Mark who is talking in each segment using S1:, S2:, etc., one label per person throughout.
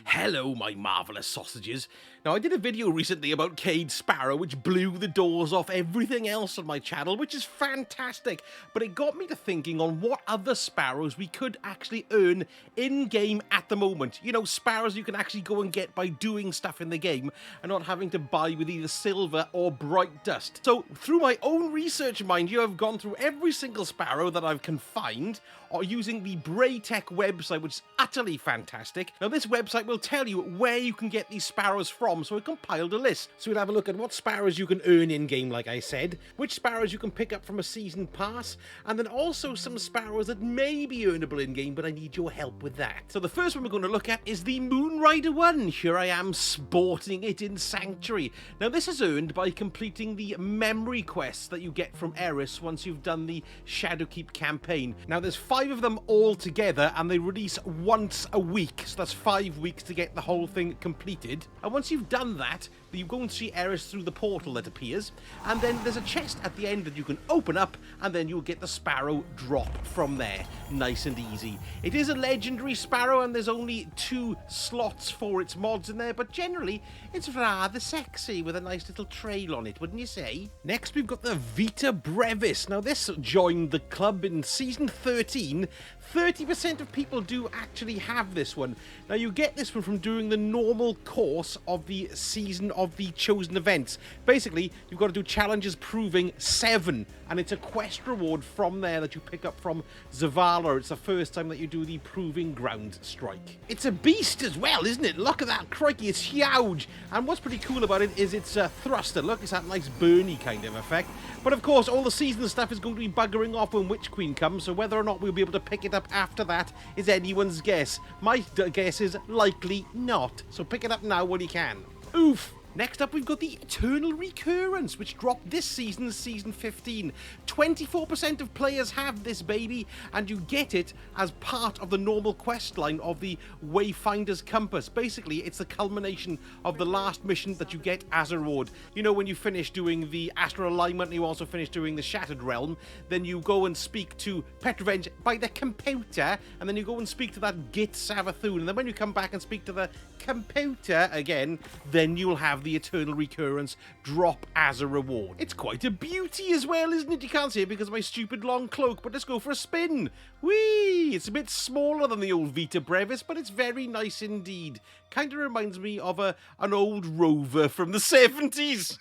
S1: Hello, my marvellous sausages. Now, I did a video recently about Cade Sparrow, which blew the doors off everything else on my channel, which is fantastic, but it got me to thinking on what other Sparrows we could actually earn in-game at the moment. You know, Sparrows you can actually go and get by doing stuff in the game, and not having to buy with either silver or Brightdust. So, through my own research, mind you, I've gone through every single Sparrow that I can find, or using the Braytech website, which is utterly fantastic. Now, this website will tell you where you can get these Sparrows from, so I compiled a list. So we'll have a look at what Sparrows you can earn in-game, like I said, which Sparrows you can pick up from a season pass, and then also some Sparrows that may be earnable in-game, but I need your help with that. So the first one we're going to look at is the Moonrider one. Here I am sporting it in Sanctuary. Now, this is earned by completing the memory quests that you get from Eris once you've done the Shadowkeep campaign. Now, there's 5 of them all together, and they release once a week, so that's 5 weeks to get the whole thing completed. And once you've done that, you go and see Eris through the portal that appears, and then there's a chest at the end that you can open up, and then you'll get the Sparrow drop from there. Nice and easy. It is a legendary Sparrow, and there's only 2 slots for its mods in there, but generally it's rather sexy with a nice little trail on it, wouldn't you say? Next, we've got the Vita Brevis. Now, this joined the club in season 13. 30% of people do actually have this one. Now, you get this one from doing the normal course of the season of the chosen events. Basically, you've got to do challenges proving 7, and it's a quest reward from there that you pick up from Zavala. It's the first time that you do the proving ground strike. It's a beast as well, isn't it? Look at that, crikey, it's huge. And what's pretty cool about it is its thruster. Look, it's that nice burny kind of effect. But of course, all the season stuff is going to be buggering off when Witch Queen comes, so whether or not we'll be able to pick it up after that is anyone's guess. My guess is likely not, so pick it up now while you can. Oof! Next up, we've got the Eternal Recurrence, which dropped this season, season 15. 24% of players have this baby, and you get it as part of the normal quest line of the Wayfinder's Compass. Basically, it's the culmination of the last mission that you get as a reward. You know, when you finish doing the Astral Alignment, and you also finish doing the Shattered Realm, then you go and speak to Petrevenge by the computer, and then you go and speak to that Git Savathun, and then when you come back and speak to the computer again, then you'll have the Eternal Recurrence drop as a reward. It's quite a beauty as well, isn't it? You can't see it because of my stupid long cloak, but let's go for a spin. Whee! It's a bit smaller than the old Vita Brevis, but it's very nice indeed. Kind of reminds me of an old Rover from the 70s.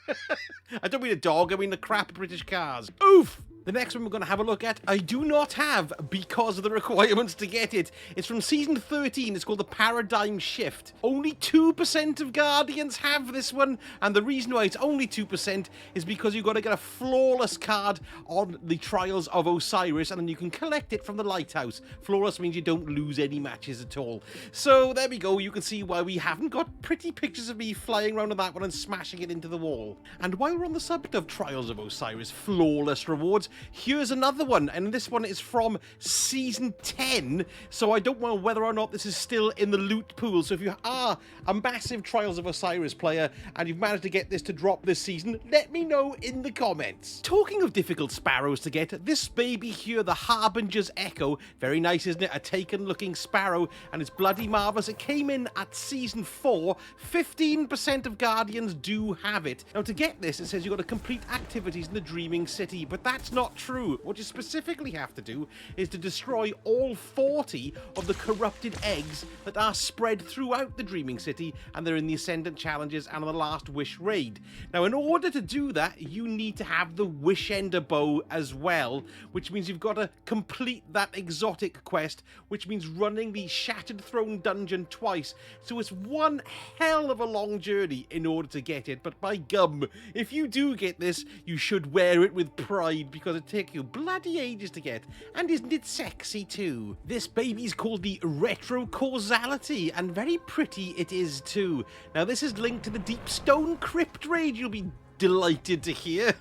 S1: I don't mean a dog, I mean the crap British cars. Oof! The next one we're going to have a look at, I do not have because of the requirements to get it. It's from season 13. It's called the Paradigm Shift. Only 2% of Guardians have this one, and the reason why it's only 2% is because you've got to get a flawless card on the Trials of Osiris, and then you can collect it from the Lighthouse. Flawless means you don't lose any matches at all. So there we go. You can see why we haven't got pretty pictures of me flying around on that one and smashing it into the wall. And while we're on the subject of Trials of Osiris, flawless rewards, here's another one, and this one is from season 10, so I don't know whether or not this is still in the loot pool. So if you are a massive Trials of Osiris player and you've managed to get this to drop this season, let me know in the comments. Talking of difficult Sparrows to get, this baby here, the Harbingers Echo, very nice, isn't it? A taken looking Sparrow, and it's bloody marvellous. It came in at season 4. 15% of Guardians do have it. Now, to get this, it says you've got to complete activities in the Dreaming City, but that's not true. What you specifically have to do is to destroy all 40 of the corrupted eggs that are spread throughout the Dreaming City, and they're in the Ascendant Challenges and the Last Wish raid. Now, in order to do that, you need to have the Wish Ender Bow as well, which means you've got to complete that exotic quest, which means running the Shattered Throne dungeon twice. So it's one hell of a long journey in order to get it, but by gum, if you do get this, you should wear it with pride, because it takes you bloody ages to get, and isn't it sexy too? This baby's called the Retrocausality, and very pretty it is too. Now, this is linked to the Deep Stone Crypt raid you'll be delighted to hear.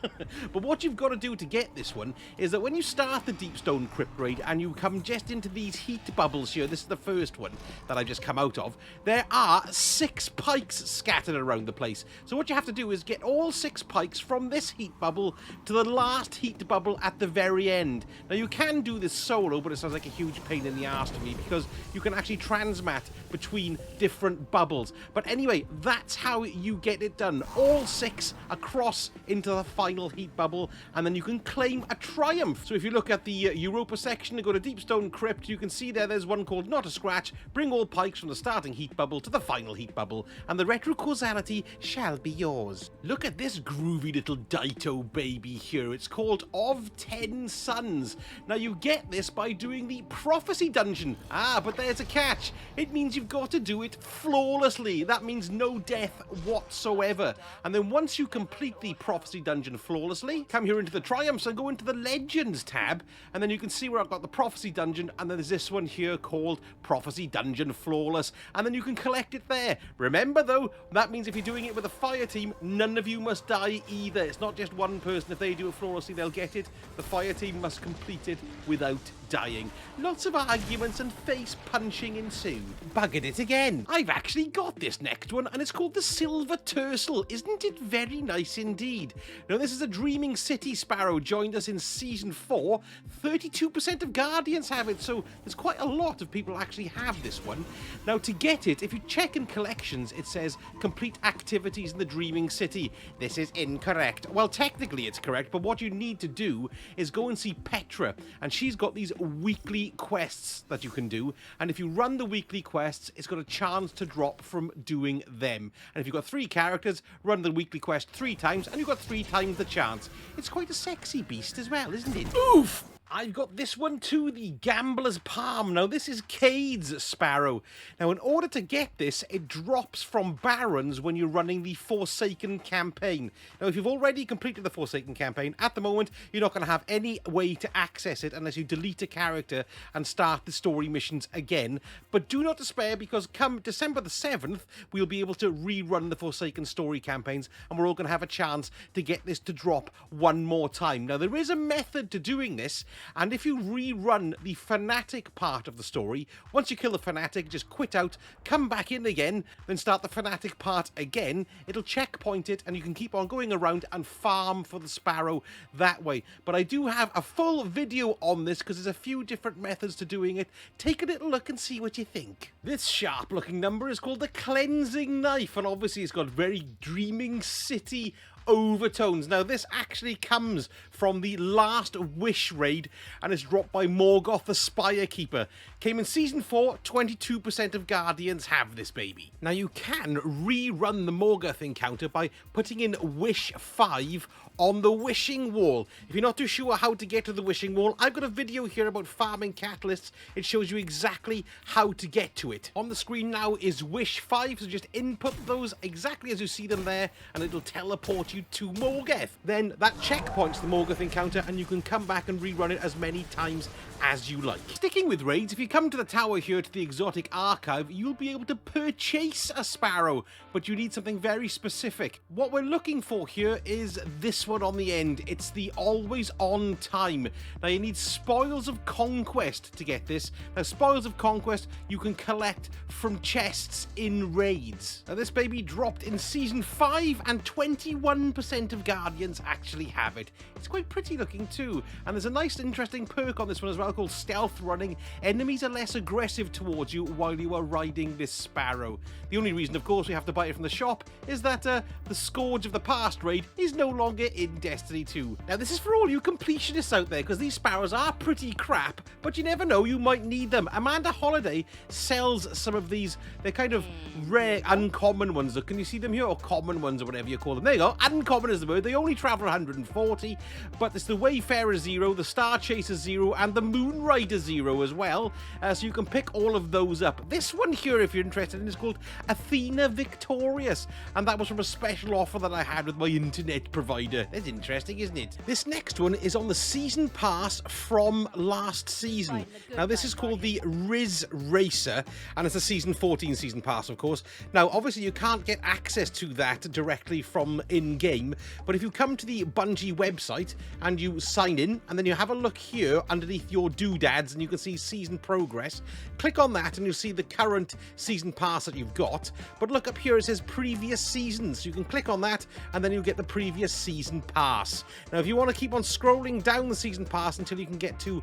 S1: But what you've got to do to get this one is that when you start the Deepstone Crypt Raid and you come just into these heat bubbles here, this is the first one that I've just come out of, there are 6 pikes scattered around the place. So what you have to do is get all 6 pikes from this heat bubble to the last heat bubble at the very end. Now you can do this solo, but it sounds like a huge pain in the arse to me because you can actually transmat between different bubbles. But anyway, that's how you get it done. All 6 across into the final heat bubble, and then you can claim a triumph. So if you look at the Europa section and go to Deepstone Crypt, you can see there's one called Not a Scratch. Bring all pikes from the starting heat bubble to the final heat bubble, and the Retrocausality shall be yours. Look at this groovy little Daito baby here. It's called Of 10 Suns. Now you get this by doing the Prophecy Dungeon. But there's a catch. It means you've got to do it flawlessly. That means no death whatsoever. And then once you complete the Prophecy Dungeon flawlessly, come here into the Triumphs and go into the Legends tab, and then you can see where I've got the Prophecy Dungeon, and then there's this one here called Prophecy Dungeon Flawless, and then you can collect it there. Remember though, that means if you're doing it with a fire team, none of you must die either. It's not just one person. If they do it flawlessly, they'll get it. The fire team must complete it without dying. Lots of arguments and face punching ensued. Buggered it again. I've actually got this next one, and it's called the Silver Tercel. Isn't it very nice indeed? Now this is a Dreaming City Sparrow, joined us in Season 4. 32% of Guardians have it, so there's quite a lot of people actually have this one. Now to get it, if you check in collections, it says complete activities in the Dreaming City. This is incorrect. Well, technically it's correct, but what you need to do is go and see Petra, and she's got these weekly quests that you can do, and if you run the weekly quests, it's got a chance to drop from doing them. And if you've got 3 characters, run the weekly quest 3 times, and you've got 3 times the chance. It's quite a sexy beast as well, isn't it? Oof! I've got this one too, the Gambler's Palm. Now, this is Cade's Sparrow. Now, in order to get this, it drops from Barons when you're running the Forsaken campaign. Now, if you've already completed the Forsaken campaign, at the moment, you're not going to have any way to access it unless you delete a character and start the story missions again. But do not despair, because come December the 7th, we'll be able to rerun the Forsaken story campaigns, and we're all going to have a chance to get this to drop one more time. Now, there is a method to doing this, and if you rerun the Fanatic part of the story, once you kill the Fanatic, just quit out, come back in again, then start the Fanatic part again. It'll checkpoint it, and you can keep on going around and farm for the Sparrow that way. But I do have a full video on this, because there's a few different methods to doing it. Take a little look and see what you think. This sharp-looking number is called the Cleansing Knife, and obviously it's got very Dreaming City overtones. Now, this actually comes from the last Wish raid, and it's dropped by Morgoth the Spire Keeper. Came in Season 4, 22% of Guardians have this baby. Now, you can rerun the Morgoth encounter by putting in Wish 5 on the Wishing Wall. If you're not too sure how to get to the Wishing Wall, I've got a video here about farming catalysts. It shows you exactly how to get to it. On the screen now is Wish 5, so just input those exactly as you see them there, and it'll teleport you to Morgoth. Then that checkpoints the Morgoth encounter, and you can come back and rerun it as many times as you like. Sticking with raids, if you come to the tower here to the Exotic Archive, you'll be able to purchase a Sparrow, but you need something very specific. What we're looking for here is this one on the end. It's the Always On Time. Now, you need Spoils of Conquest to get this. Now, Spoils of Conquest you can collect from chests in raids. Now, this baby dropped in Season 5, and 21% of Guardians actually have it. It's quite pretty looking too, and there's a nice interesting perk on this one as well called Stealth Running. Enemies are less aggressive towards you while you are riding this Sparrow. The only reason, of course, we have to buy it from the shop is that the Scourge of the Past raid is no longer in Destiny 2. Now, this is for all you completionists out there, because these Sparrows are pretty crap, but you never know, you might need them. Amanda Holliday sells some of these. They're kind of rare, uncommon ones. Can you see them here? Or common ones, or whatever you call them. There you go. Uncommon is the word. They only travel 140, but it's the Wayfarer Zero, the Star Chaser Zero, and the Moonrider Zero as well. so you can pick all of those up. This one here, if you're interested in, is called Athena Victorious, and that was from a special offer that I had with my internet provider. That's interesting, isn't it? This next one is on the season pass from last season. Now, this is called the Riis Racer, and it's a season 14 season pass, of course. Now, obviously, you can't get access to that directly from in-game, but if you come to the Bungie website and you sign in, and then you have a look here underneath your doodads, and you can see season progress, click on that and you'll see the current season pass that you've got. But look up here, it says previous seasons, so you can click on that and then you'll get the previous season pass. Now, if you want to keep on scrolling down the season pass until you can get to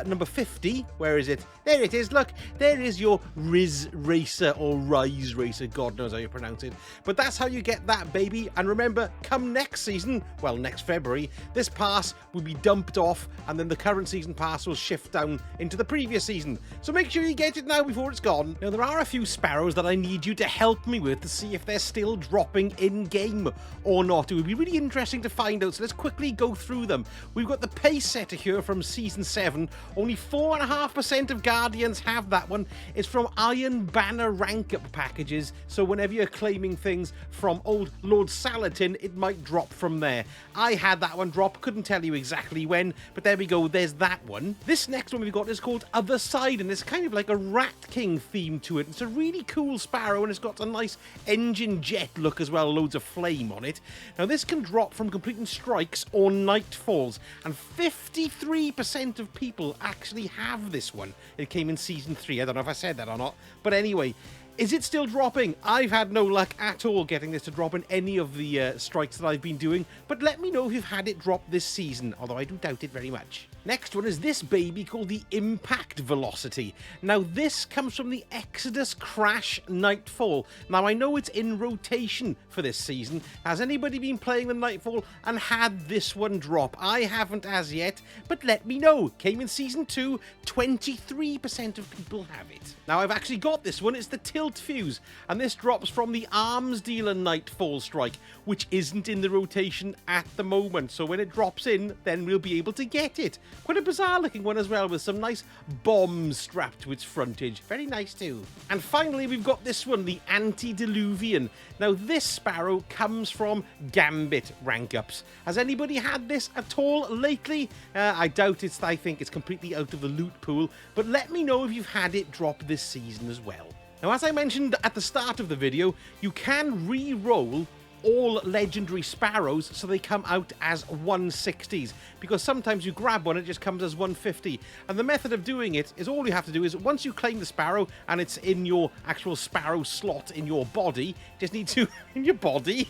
S1: number 50, where is it? There it is, look, there is your Riis Racer, or Riis Racer, God knows how you pronounce it. But that's how you get that, baby. And remember, come next season, well, next February, this pass will be dumped off, and then the current season pass will shift down into the previous season. So make sure you get it now before it's gone. Now, there are a few Sparrows that I need you to help me with to see if they're still dropping in-game or not. It would be really interesting to find out, so let's quickly go through them. We've got the Pace Setter here from Season 7. Only 4.5% of Guardians have that one. It's from Iron Banner rank-up packages, so whenever you're claiming things from old Lord Salatin, it might drop from there. I had that one drop, couldn't tell you exactly when, but there we go, there's that one. This next one we've got is called Other Side, and it's kind of like a Rat King theme to it. It's a really cool Sparrow, and it's got a nice engine jet look as well, loads of flame on it. Now, this can drop from completing strikes or nightfalls, and 53% of people actually have this one. It came in Season 3, I don't know if I said that or not, but anyway, is it still dropping? I've had no luck at all getting this to drop in any of the strikes that I've been doing, but let me know if you've had it drop this season, although I do doubt it very much. Next one is this baby called the Impact Velocity. Now, this comes from the Exodus Crash Nightfall. Now, I know it's in rotation for this season. Has anybody been playing the Nightfall and had this one drop? I haven't as yet, but let me know. Came in Season 2, 23% of people have it. Now, I've actually got this one. It's the Tilt Fuse, and this drops from the Arms Dealer Nightfall strike, which isn't in the rotation at the moment. So when it drops in, then we'll be able to get it. Quite a bizarre looking one as well, with some nice bombs strapped to its frontage. Very nice too. And finally, we've got this one, the Antediluvian. Now, this Sparrow comes from Gambit rank ups. Has anybody had this at all lately? I doubt it. I think it's completely out of the loot pool, but let me know if you've had it drop this season as well. Now, as I mentioned at the start of the video, you can re-roll all legendary Sparrows so they come out as 160s, because sometimes you grab one, it just comes as 150. And the method of doing it is, all you have to do is, once you claim the Sparrow and it's in your actual Sparrow slot in your body, just need to in your body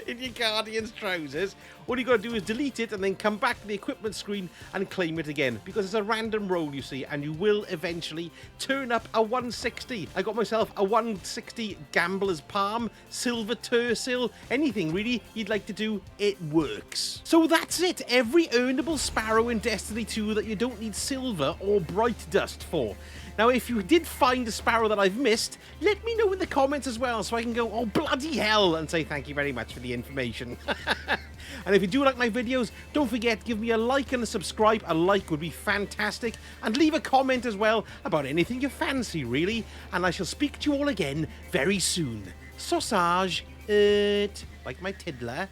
S1: in your Guardian's trousers, all you got to do is delete it and then come back to the equipment screen and claim it again, because it's a random roll, you see, and you will eventually turn up a 160. I got myself a 160 Gambler's Palm, Silver Tercel, anything really you'd like to do, it works. So that's it, every earnable Sparrow in Destiny 2 that you don't need Silver or Brightdust for. Now, if you did find a Sparrow that I've missed, let me know in the comments as well, so I can go, oh bloody hell, and say thank you very much for the information. And if you do like my videos, don't forget, give me a like and a subscribe. A like would be fantastic. And leave a comment as well about anything you fancy, really. And I shall speak to you all again very soon. Sausage, like my tiddler.